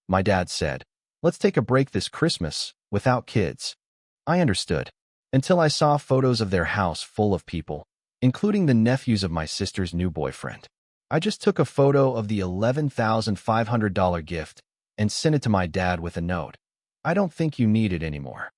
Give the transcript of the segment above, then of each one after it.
My dad said, "Let's take a break this Christmas, without kids." I understood, until I saw photos of their house full of people, including the nephews of my sister's new boyfriend. I just took a photo of the $11,500 gift and sent it to my dad with a note. "I don't think you need it anymore."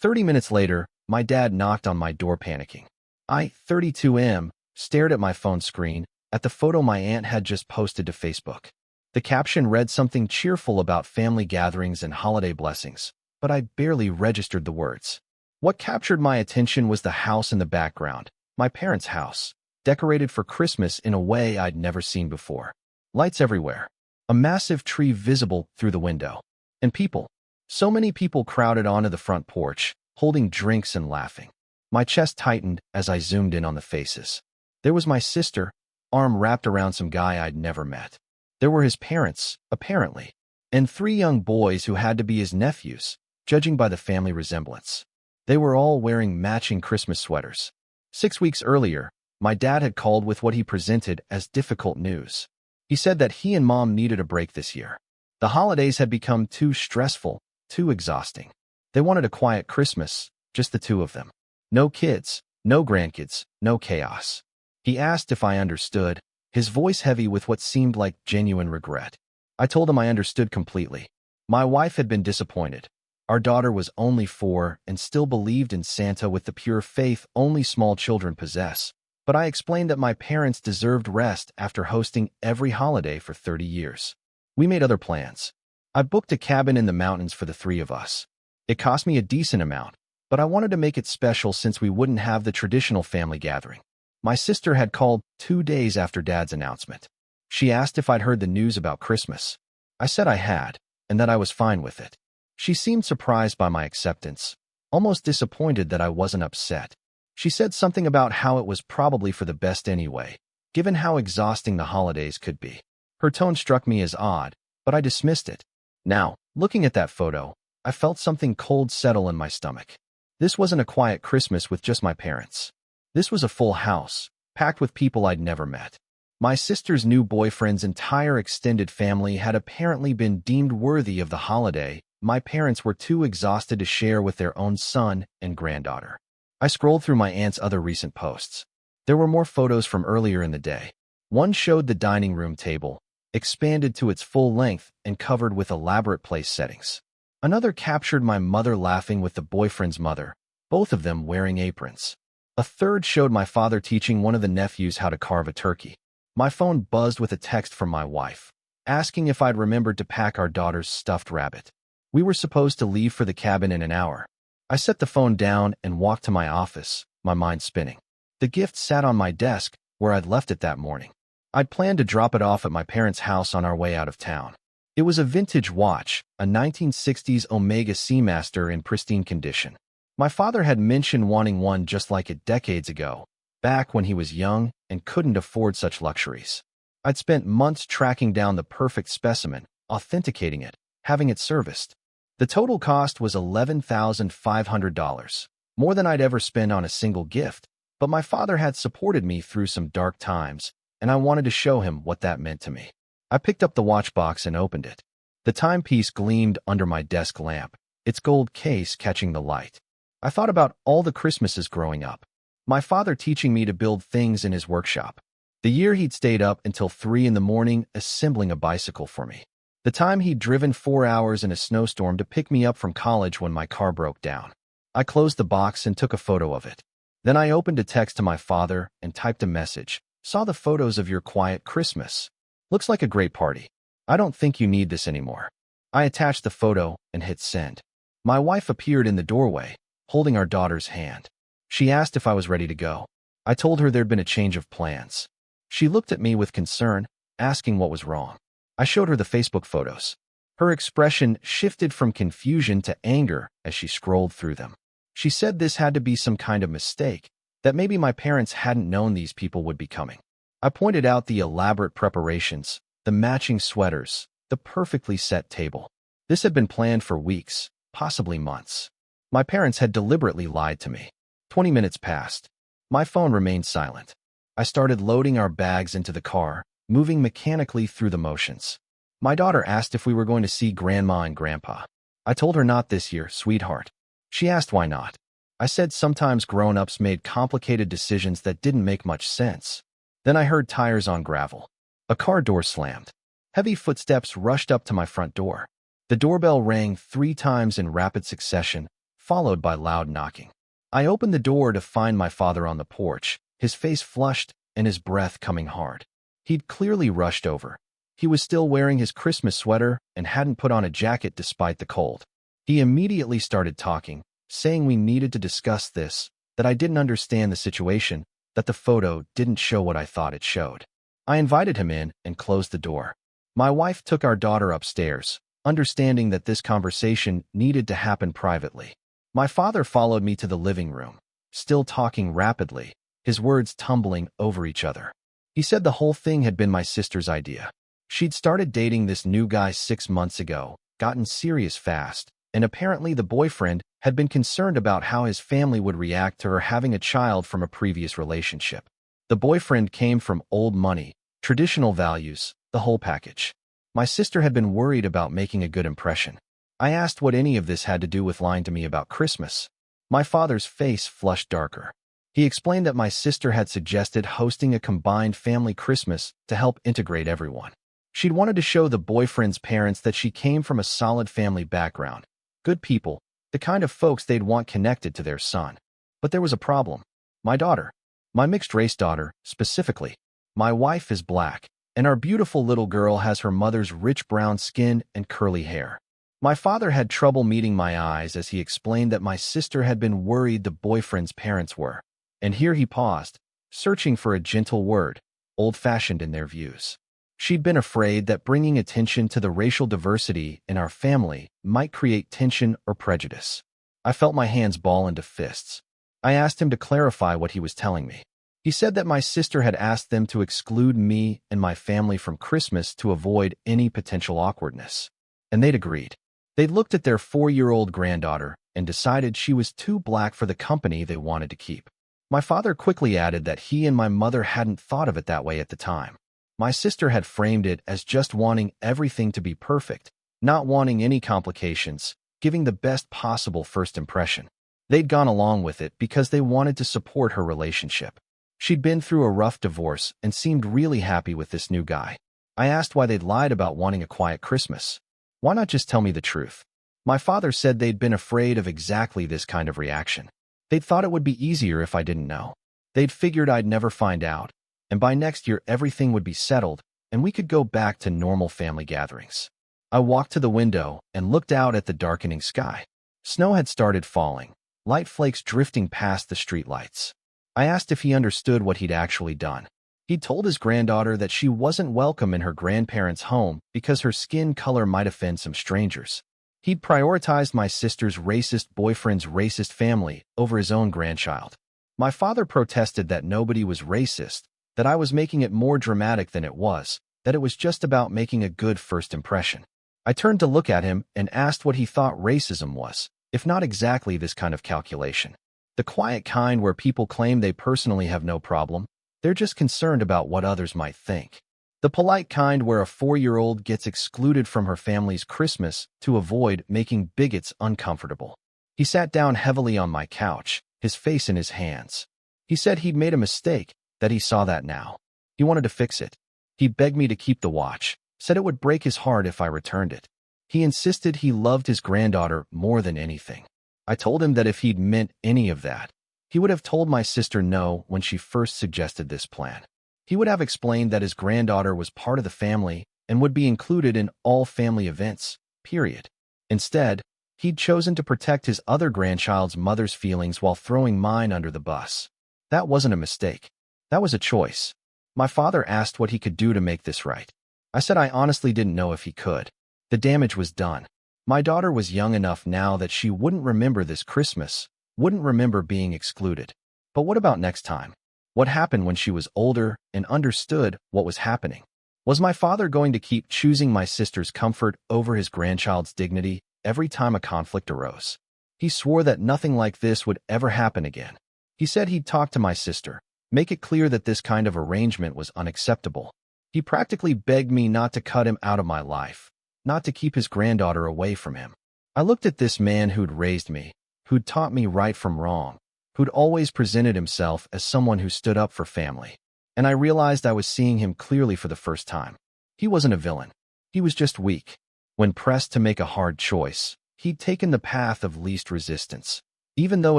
30 minutes later, my dad knocked on my door panicking. I, 32M, stared at my phone screen, at the photo my aunt had just posted to Facebook. The caption read something cheerful about family gatherings and holiday blessings, but I barely registered the words. What captured my attention was the house in the background, my parents' house, decorated for Christmas in a way I'd never seen before. Lights everywhere, a massive tree visible through the window, and people. So many people crowded onto the front porch, holding drinks and laughing. My chest tightened as I zoomed in on the faces. There was my sister, arm wrapped around some guy I'd never met. There were his parents, apparently, and 3 young boys who had to be his nephews, judging by the family resemblance. They were all wearing matching Christmas sweaters. 6 weeks earlier, my dad had called with what he presented as difficult news. He said that he and Mom needed a break this year. The holidays had become too stressful, too exhausting. They wanted a quiet Christmas, just the 2 of them. No kids, no grandkids, no chaos. He asked if I understood, his voice heavy with what seemed like genuine regret. I told him I understood completely. My wife had been disappointed. Our daughter was only 4 and still believed in Santa with the pure faith only small children possess. But I explained that my parents deserved rest after hosting every holiday for 30 years. We made other plans. I booked a cabin in the mountains for the 3 of us. It cost me a decent amount, but I wanted to make it special since we wouldn't have the traditional family gathering. My sister had called 2 days after Dad's announcement. She asked if I'd heard the news about Christmas. I said I had, and that I was fine with it. She seemed surprised by my acceptance, almost disappointed that I wasn't upset. She said something about how it was probably for the best anyway, given how exhausting the holidays could be. Her tone struck me as odd, but I dismissed it. Now, looking at that photo, I felt something cold settle in my stomach. This wasn't a quiet Christmas with just my parents. This was a full house, packed with people I'd never met. My sister's new boyfriend's entire extended family had apparently been deemed worthy of the holiday. My parents were too exhausted to share with their own son and granddaughter. I scrolled through my aunt's other recent posts. There were more photos from earlier in the day. One showed the dining room table, expanded to its full length and covered with elaborate place settings. Another captured my mother laughing with the boyfriend's mother, both of them wearing aprons. A third showed my father teaching one of the nephews how to carve a turkey. My phone buzzed with a text from my wife, asking if I'd remembered to pack our daughter's stuffed rabbit. We were supposed to leave for the cabin in an hour. I set the phone down and walked to my office, my mind spinning. The gift sat on my desk, where I'd left it that morning. I'd planned to drop it off at my parents' house on our way out of town. It was a vintage watch, a 1960s Omega Seamaster in pristine condition. My father had mentioned wanting one just like it decades ago, back when he was young and couldn't afford such luxuries. I'd spent months tracking down the perfect specimen, authenticating it, having it serviced. The total cost was $11,500, more than I'd ever spent on a single gift, but my father had supported me through some dark times, and I wanted to show him what that meant to me. I picked up the watch box and opened it. The timepiece gleamed under my desk lamp, its gold case catching the light. I thought about all the Christmases growing up. My father teaching me to build things in his workshop. The year he'd stayed up until 3 in the morning assembling a bicycle for me. The time he'd driven 4 hours in a snowstorm to pick me up from college when my car broke down. I closed the box and took a photo of it. Then I opened a text to my father and typed a message. Saw the photos of your quiet Christmas. Looks like a great party. I don't think you need this anymore. I attached the photo and hit send. My wife appeared in the doorway, holding our daughter's hand. She asked if I was ready to go. I told her there'd been a change of plans. She looked at me with concern, asking what was wrong. I showed her the Facebook photos. Her expression shifted from confusion to anger as she scrolled through them. She said this had to be some kind of mistake, that maybe my parents hadn't known these people would be coming. I pointed out the elaborate preparations, the matching sweaters, the perfectly set table. This had been planned for weeks, possibly months. My parents had deliberately lied to me. 20 minutes passed. My phone remained silent. I started loading our bags into the car, moving mechanically through the motions. My daughter asked if we were going to see Grandma and Grandpa. I told her not this year, sweetheart. She asked why not. I said sometimes grown-ups made complicated decisions that didn't make much sense. Then I heard tires on gravel. A car door slammed. Heavy footsteps rushed up to my front door. The doorbell rang 3 times in rapid succession, followed by loud knocking. I opened the door to find my father on the porch, his face flushed and his breath coming hard. He'd clearly rushed over. He was still wearing his Christmas sweater and hadn't put on a jacket despite the cold. He immediately started talking, saying we needed to discuss this, that I didn't understand the situation, that the photo didn't show what I thought it showed. I invited him in and closed the door. My wife took our daughter upstairs, understanding that this conversation needed to happen privately. My father followed me to the living room, still talking rapidly, his words tumbling over each other. He said the whole thing had been my sister's idea. She'd started dating this new guy 6 months ago, gotten serious fast, and apparently the boyfriend had been concerned about how his family would react to her having a child from a previous relationship. The boyfriend came from old money, traditional values, the whole package. My sister had been worried about making a good impression. I asked what any of this had to do with lying to me about Christmas. My father's face flushed darker. He explained that my sister had suggested hosting a combined family Christmas to help integrate everyone. She'd wanted to show the boyfriend's parents that she came from a solid family background, good people, the kind of folks they'd want connected to their son. But there was a problem. My daughter, my mixed-race daughter, specifically. My wife is black, and our beautiful little girl has her mother's rich brown skin and curly hair. My father had trouble meeting my eyes as he explained that my sister had been worried the boyfriend's parents were. And here he paused, searching for a gentle word, old-fashioned in their views. She'd been afraid that bringing attention to the racial diversity in our family might create tension or prejudice. I felt my hands ball into fists. I asked him to clarify what he was telling me. He said that my sister had asked them to exclude me and my family from Christmas to avoid any potential awkwardness. And they'd agreed. They'd looked at their 4-year-old granddaughter and decided she was too black for the company they wanted to keep. My father quickly added that he and my mother hadn't thought of it that way at the time. My sister had framed it as just wanting everything to be perfect, not wanting any complications, giving the best possible first impression. They'd gone along with it because they wanted to support her relationship. She'd been through a rough divorce and seemed really happy with this new guy. I asked why they'd lied about wanting a quiet Christmas. Why not just tell me the truth? My father said they'd been afraid of exactly this kind of reaction. They'd thought it would be easier if I didn't know. They'd figured I'd never find out, and by next year everything would be settled, and we could go back to normal family gatherings. I walked to the window and looked out at the darkening sky. Snow had started falling, light flakes drifting past the streetlights. I asked if he understood what he'd actually done. He'd told his granddaughter that she wasn't welcome in her grandparents' home because her skin color might offend some strangers. He'd prioritized my sister's racist boyfriend's racist family over his own grandchild. My father protested that nobody was racist, that I was making it more dramatic than it was, that it was just about making a good first impression. I turned to look at him and asked what he thought racism was, if not exactly this kind of calculation. The quiet kind where people claim they personally have no problem, they're just concerned about what others might think. The polite kind where a 4-year-old gets excluded from her family's Christmas to avoid making bigots uncomfortable. He sat down heavily on my couch, his face in his hands. He said he'd made a mistake, that he saw that now. He wanted to fix it. He begged me to keep the watch, said it would break his heart if I returned it. He insisted he loved his granddaughter more than anything. I told him that if he'd meant any of that, he would have told my sister no when she first suggested this plan. He would have explained that his granddaughter was part of the family and would be included in all family events, period. Instead, he'd chosen to protect his other grandchild's mother's feelings while throwing mine under the bus. That wasn't a mistake. That was a choice. My father asked what he could do to make this right. I said I honestly didn't know if he could. The damage was done. My daughter was young enough now that she wouldn't remember this Christmas, wouldn't remember being excluded. But what about next time? What happened when she was older and understood what was happening? Was my father going to keep choosing my sister's comfort over his grandchild's dignity every time a conflict arose? He swore that nothing like this would ever happen again. He said he'd talk to my sister, make it clear that this kind of arrangement was unacceptable. He practically begged me not to cut him out of my life, not to keep his granddaughter away from him. I looked at this man who'd raised me, who'd taught me right from wrong, who'd always presented himself as someone who stood up for family, and I realized I was seeing him clearly for the first time. He wasn't a villain. He was just weak. When pressed to make a hard choice, he'd taken the path of least resistance, even though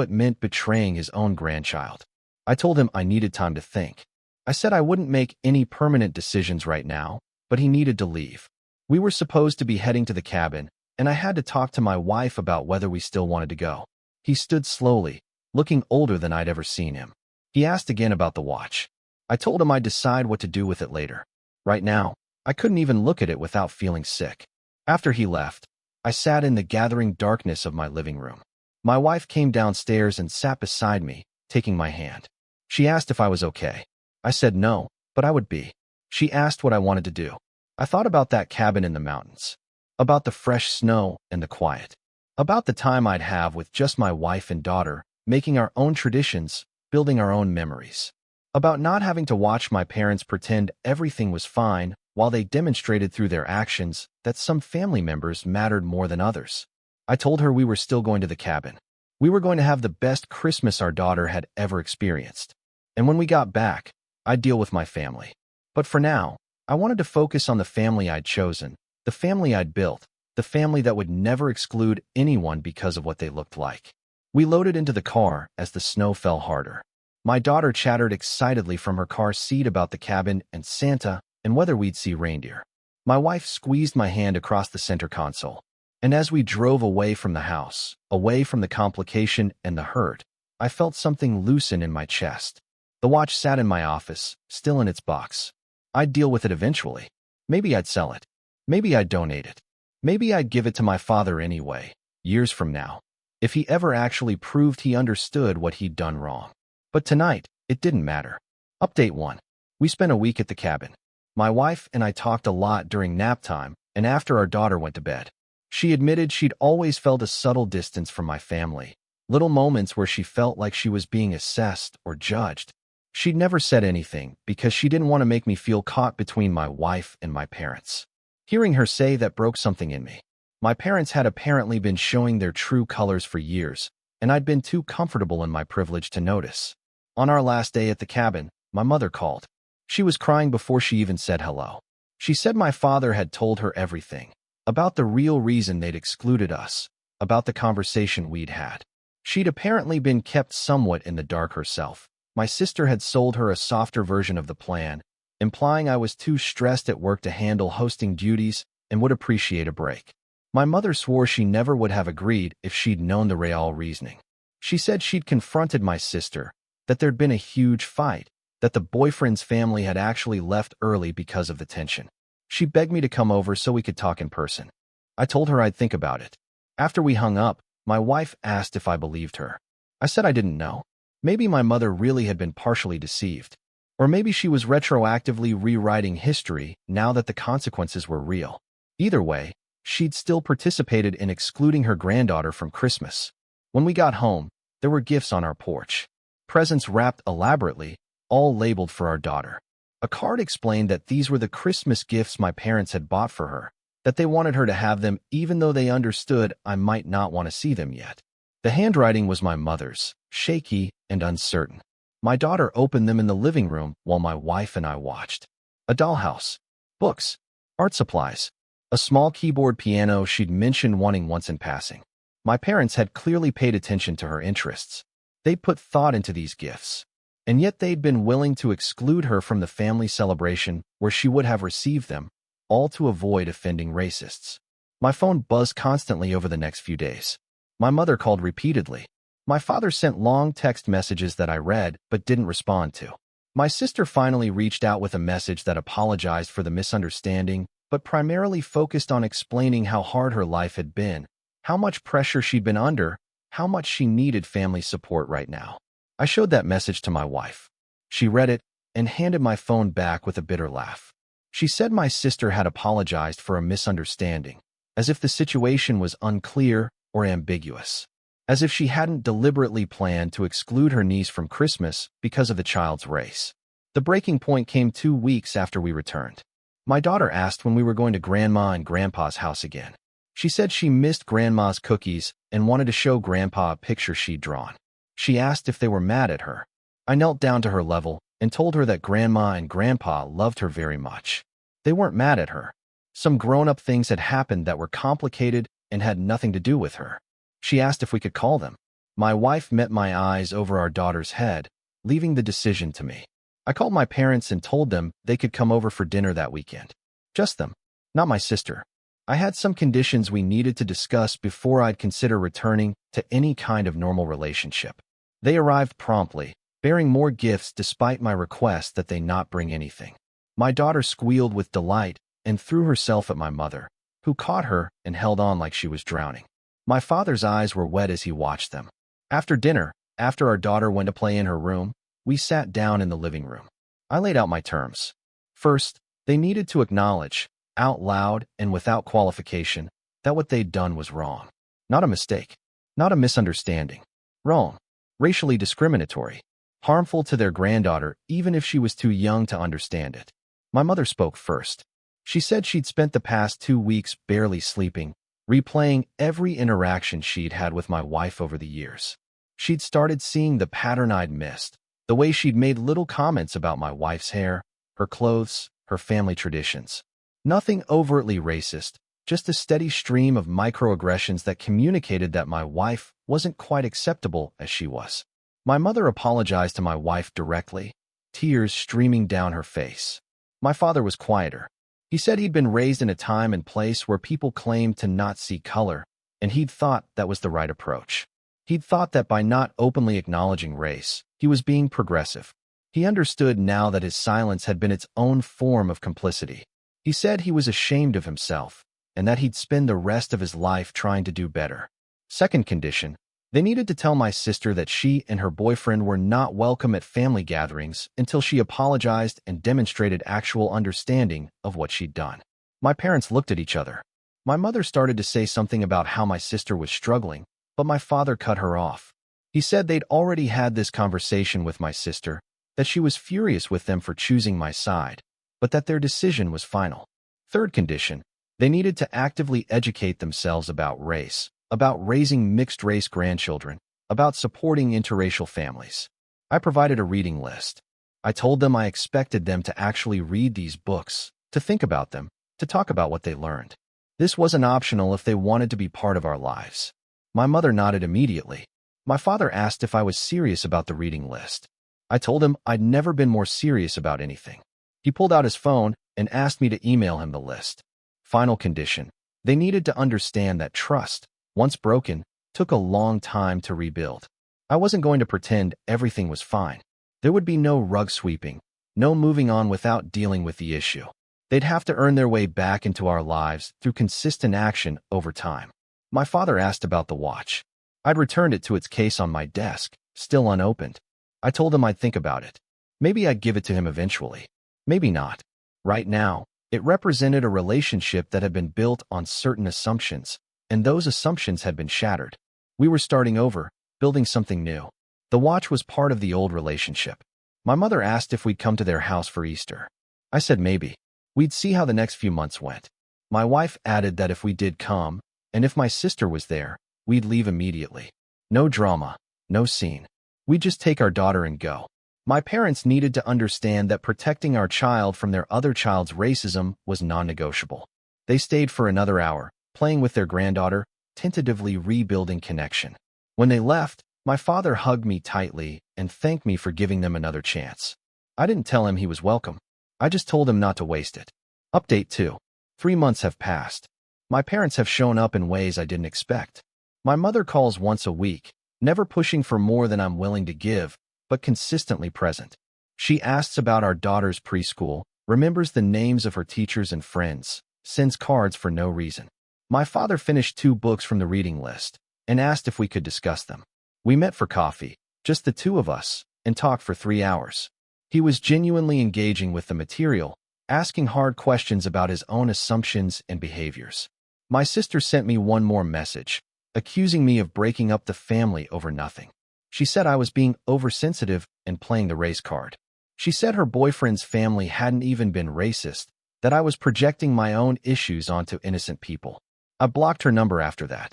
it meant betraying his own grandchild. I told him I needed time to think. I said I wouldn't make any permanent decisions right now, but he needed to leave. We were supposed to be heading to the cabin, and I had to talk to my wife about whether we still wanted to go. He stood slowly, looking older than I'd ever seen him. He asked again about the watch. I told him I'd decide what to do with it later. Right now, I couldn't even look at it without feeling sick. After he left, I sat in the gathering darkness of my living room. My wife came downstairs and sat beside me, taking my hand. She asked if I was okay. I said no, but I would be. She asked what I wanted to do. I thought about that cabin in the mountains, about the fresh snow and the quiet, about the time I'd have with just my wife and daughter, making our own traditions, building our own memories, about not having to watch my parents pretend everything was fine while they demonstrated through their actions that some family members mattered more than others. I told her we were still going to the cabin. We were going to have the best Christmas our daughter had ever experienced. And when we got back, I'd deal with my family. But for now, I wanted to focus on the family I'd chosen, the family I'd built, the family that would never exclude anyone because of what they looked like. We loaded into the car as the snow fell harder. My daughter chattered excitedly from her car seat about the cabin and Santa and whether we'd see reindeer. My wife squeezed my hand across the center console. And as we drove away from the house, away from the complication and the hurt, I felt something loosen in my chest. The watch sat in my office, still in its box. I'd deal with it eventually. Maybe I'd sell it. Maybe I'd donate it. Maybe I'd give it to my father anyway, years from now, if he ever actually proved he understood what he'd done wrong. But tonight, it didn't matter. Update 1. We spent a week at the cabin. My wife and I talked a lot during nap time and after our daughter went to bed. She admitted she'd always felt a subtle distance from my family, little moments where she felt like she was being assessed or judged. She'd never said anything because she didn't want to make me feel caught between my wife and my parents. Hearing her say that broke something in me. My parents had apparently been showing their true colors for years, and I'd been too comfortable in my privilege to notice. On our last day at the cabin, my mother called. She was crying before she even said hello. She said my father had told her everything, about the real reason they'd excluded us, about the conversation we'd had. She'd apparently been kept somewhat in the dark herself. My sister had sold her a softer version of the plan, implying I was too stressed at work to handle hosting duties and would appreciate a break. My mother swore she never would have agreed if she'd known the real reasoning. She said she'd confronted my sister, that there'd been a huge fight, that the boyfriend's family had actually left early because of the tension. She begged me to come over so we could talk in person. I told her I'd think about it. After we hung up, my wife asked if I believed her. I said I didn't know. Maybe my mother really had been partially deceived. Or maybe she was retroactively rewriting history now that the consequences were real. Either way, she'd still participated in excluding her granddaughter from Christmas. When we got home, there were gifts on our porch. Presents wrapped elaborately, all labeled for our daughter. A card explained that these were the Christmas gifts my parents had bought for her, that they wanted her to have them even though they understood I might not want to see them yet. The handwriting was my mother's, shaky and uncertain. My daughter opened them in the living room while my wife and I watched. A dollhouse, books, art supplies, a small keyboard piano she'd mentioned wanting once in passing. My parents had clearly paid attention to her interests. They'd put thought into these gifts. And yet they'd been willing to exclude her from the family celebration where she would have received them, all to avoid offending racists. My phone buzzed constantly over the next few days. My mother called repeatedly. My father sent long text messages that I read but didn't respond to. My sister finally reached out with a message that apologized for the misunderstanding, but primarily focused on explaining how hard her life had been, how much pressure she'd been under, how much she needed family support right now. I showed that message to my wife. She read it and handed my phone back with a bitter laugh. She said my sister had apologized for a misunderstanding, as if the situation was unclear or ambiguous, as if she hadn't deliberately planned to exclude her niece from Christmas because of the child's race. The breaking point came 2 weeks after we returned. My daughter asked when we were going to Grandma and Grandpa's house again. She said she missed Grandma's cookies and wanted to show Grandpa a picture she'd drawn. She asked if they were mad at her. I knelt down to her level and told her that Grandma and Grandpa loved her very much. They weren't mad at her. Some grown-up things had happened that were complicated and had nothing to do with her. She asked if we could call them. My wife met my eyes over our daughter's head, leaving the decision to me. I called my parents and told them they could come over for dinner that weekend. Just them, not my sister. I had some conditions we needed to discuss before I'd consider returning to any kind of normal relationship. They arrived promptly, bearing more gifts despite my request that they not bring anything. My daughter squealed with delight and threw herself at my mother, who caught her and held on like she was drowning. My father's eyes were wet as he watched them. After dinner, after our daughter went to play in her room, we sat down in the living room. I laid out my terms. First, they needed to acknowledge, out loud and without qualification, that what they'd done was wrong. Not a mistake. Not a misunderstanding. Wrong. Racially discriminatory. Harmful to their granddaughter even if she was too young to understand it. My mother spoke first. She said she'd spent the past 2 weeks barely sleeping, replaying every interaction she'd had with my wife over the years. She'd started seeing the pattern I'd missed, the way she'd made little comments about my wife's hair, her clothes, her family traditions. Nothing overtly racist, just a steady stream of microaggressions that communicated that my wife wasn't quite acceptable as she was. My mother apologized to my wife directly, tears streaming down her face. My father was quieter. He said he'd been raised in a time and place where people claimed to not see color, and he'd thought that was the right approach. He'd thought that by not openly acknowledging race, he was being progressive. He understood now that his silence had been its own form of complicity. He said he was ashamed of himself, and that he'd spend the rest of his life trying to do better. Second condition, they needed to tell my sister that she and her boyfriend were not welcome at family gatherings until she apologized and demonstrated actual understanding of what she'd done. My parents looked at each other. My mother started to say something about how my sister was struggling, but my father cut her off. He said they'd already had this conversation with my sister, that she was furious with them for choosing my side, but that their decision was final. Third condition, they needed to actively educate themselves about race, about raising mixed-race grandchildren, about supporting interracial families. I provided a reading list. I told them I expected them to actually read these books, to think about them, to talk about what they learned. This wasn't optional if they wanted to be part of our lives. My mother nodded immediately. My father asked if I was serious about the reading list. I told him I'd never been more serious about anything. He pulled out his phone and asked me to email him the list. Final condition, they needed to understand that trust, once broken, took a long time to rebuild. I wasn't going to pretend everything was fine. There would be no rug sweeping, no moving on without dealing with the issue. They'd have to earn their way back into our lives through consistent action over time. My father asked about the watch. I'd returned it to its case on my desk, still unopened. I told him I'd think about it. Maybe I'd give it to him eventually. Maybe not. Right now, it represented a relationship that had been built on certain assumptions, and those assumptions had been shattered. We were starting over, building something new. The watch was part of the old relationship. My mother asked if we'd come to their house for Easter. I said maybe. We'd see how the next few months went. My wife added that if we did come, and if my sister was there, we'd leave immediately. No drama, no scene. We'd just take our daughter and go. My parents needed to understand that protecting our child from their other child's racism was non-negotiable. They stayed for another hour, playing with their granddaughter, tentatively rebuilding connection. When they left, my father hugged me tightly and thanked me for giving them another chance. I didn't tell him he was welcome. I just told him not to waste it. Update 2. 3 months have passed. My parents have shown up in ways I didn't expect. My mother calls once a week, never pushing for more than I'm willing to give, but consistently present. She asks about our daughter's preschool, remembers the names of her teachers and friends, sends cards for no reason. My father finished 2 books from the reading list and asked if we could discuss them. We met for coffee, just the 2 of us, and talked for 3 hours. He was genuinely engaging with the material, asking hard questions about his own assumptions and behaviors. My sister sent me one more message, accusing me of breaking up the family over nothing. She said I was being oversensitive and playing the race card. She said her boyfriend's family hadn't even been racist, that I was projecting my own issues onto innocent people. I blocked her number after that.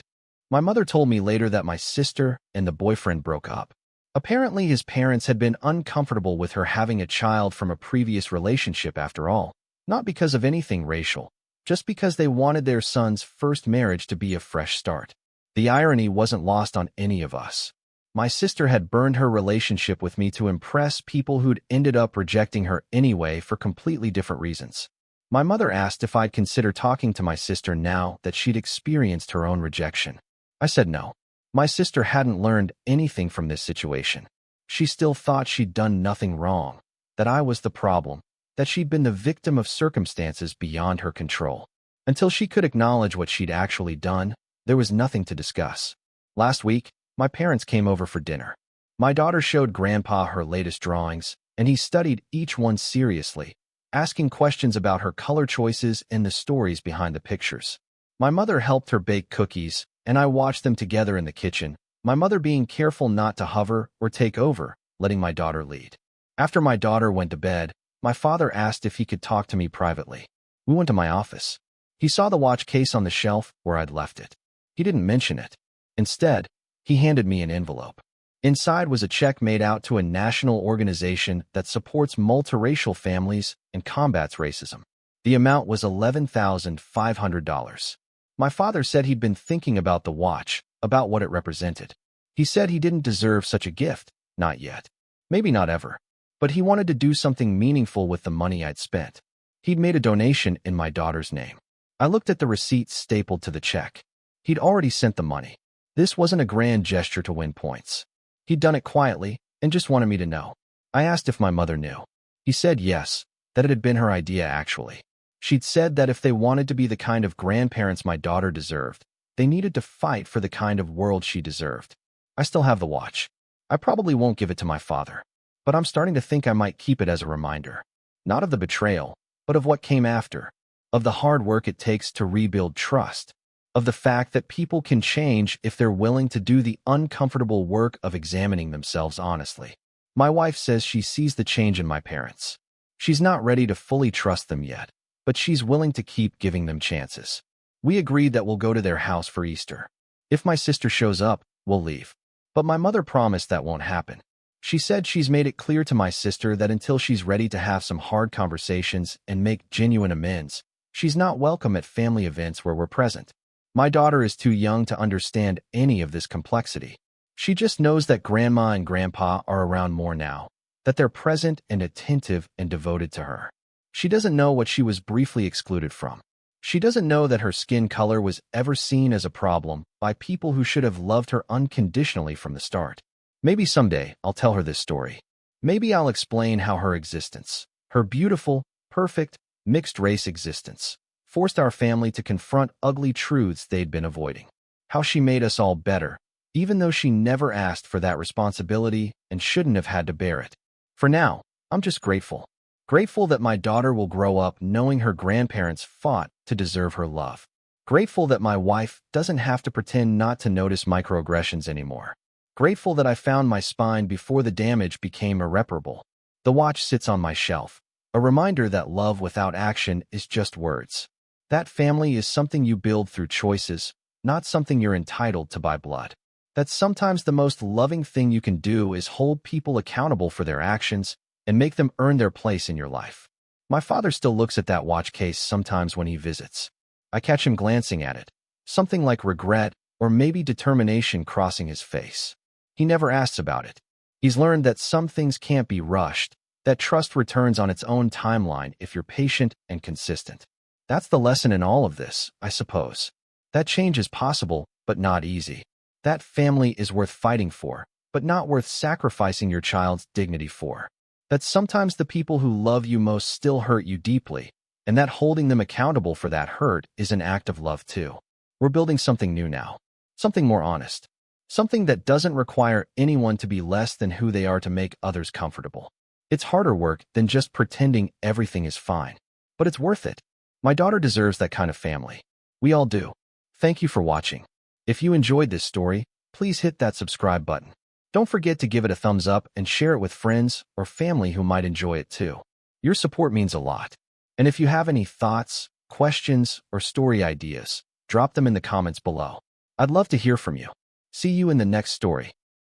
My mother told me later that my sister and the boyfriend broke up. Apparently, his parents had been uncomfortable with her having a child from a previous relationship after all, not because of anything racial, just because they wanted their son's first marriage to be a fresh start. The irony wasn't lost on any of us. My sister had burned her relationship with me to impress people who'd ended up rejecting her anyway for completely different reasons. My mother asked if I'd consider talking to my sister now that she'd experienced her own rejection. I said no. My sister hadn't learned anything from this situation. She still thought she'd done nothing wrong, that I was the problem, that she'd been the victim of circumstances beyond her control. Until she could acknowledge what she'd actually done, there was nothing to discuss. Last week, my parents came over for dinner. My daughter showed Grandpa her latest drawings, and he studied each one seriously, asking questions about her color choices and the stories behind the pictures. My mother helped her bake cookies, and I watched them together in the kitchen, my mother being careful not to hover or take over, letting my daughter lead. After my daughter went to bed, my father asked if he could talk to me privately. We went to my office. He saw the watch case on the shelf where I'd left it. He didn't mention it. Instead, he handed me an envelope. Inside was a check made out to a national organization that supports multiracial families and combats racism. The amount was $11,500. My father said he'd been thinking about the watch, about what it represented. He said he didn't deserve such a gift, not yet. Maybe not ever. But he wanted to do something meaningful with the money I'd spent. He'd made a donation in my daughter's name. I looked at the receipt stapled to the check. He'd already sent the money. This wasn't a grand gesture to win points. He'd done it quietly and just wanted me to know. I asked if my mother knew. He said yes, that it had been her idea actually. She'd said that if they wanted to be the kind of grandparents my daughter deserved, they needed to fight for the kind of world she deserved. I still have the watch. I probably won't give it to my father, but I'm starting to think I might keep it as a reminder. Not of the betrayal, but of what came after, of the hard work it takes to rebuild trust, of the fact that people can change if they're willing to do the uncomfortable work of examining themselves honestly. My wife says she sees the change in my parents. She's not ready to fully trust them yet, but she's willing to keep giving them chances. We agreed that we'll go to their house for Easter. If my sister shows up, we'll leave. But my mother promised that won't happen. She said she's made it clear to my sister that until she's ready to have some hard conversations and make genuine amends, she's not welcome at family events where we're present. My daughter is too young to understand any of this complexity. She just knows that Grandma and Grandpa are around more now, that they're present and attentive and devoted to her. She doesn't know what she was briefly excluded from. She doesn't know that her skin color was ever seen as a problem by people who should have loved her unconditionally from the start. Maybe someday I'll tell her this story. Maybe I'll explain how her existence, her beautiful, perfect, mixed-race existence, forced our family to confront ugly truths they'd been avoiding. How she made us all better, even though she never asked for that responsibility and shouldn't have had to bear it. For now, I'm just grateful. Grateful that my daughter will grow up knowing her grandparents fought to deserve her love. Grateful that my wife doesn't have to pretend not to notice microaggressions anymore. Grateful that I found my spine before the damage became irreparable. The watch sits on my shelf, a reminder that love without action is just words. That family is something you build through choices, not something you're entitled to by blood. That sometimes the most loving thing you can do is hold people accountable for their actions and make them earn their place in your life. My father still looks at that watch case sometimes when he visits. I catch him glancing at it, something like regret or maybe determination crossing his face. He never asks about it. He's learned that some things can't be rushed, that trust returns on its own timeline if you're patient and consistent. That's the lesson in all of this, I suppose. That change is possible, but not easy. That family is worth fighting for, but not worth sacrificing your child's dignity for. That sometimes the people who love you most still hurt you deeply, and that holding them accountable for that hurt is an act of love too. We're building something new now, something more honest, something that doesn't require anyone to be less than who they are to make others comfortable. It's harder work than just pretending everything is fine, but it's worth it. My daughter deserves that kind of family. We all do. Thank you for watching. If you enjoyed this story, please hit that subscribe button. Don't forget to give it a thumbs up and share it with friends or family who might enjoy it too. Your support means a lot. And if you have any thoughts, questions, or story ideas, drop them in the comments below. I'd love to hear from you. See you in the next story.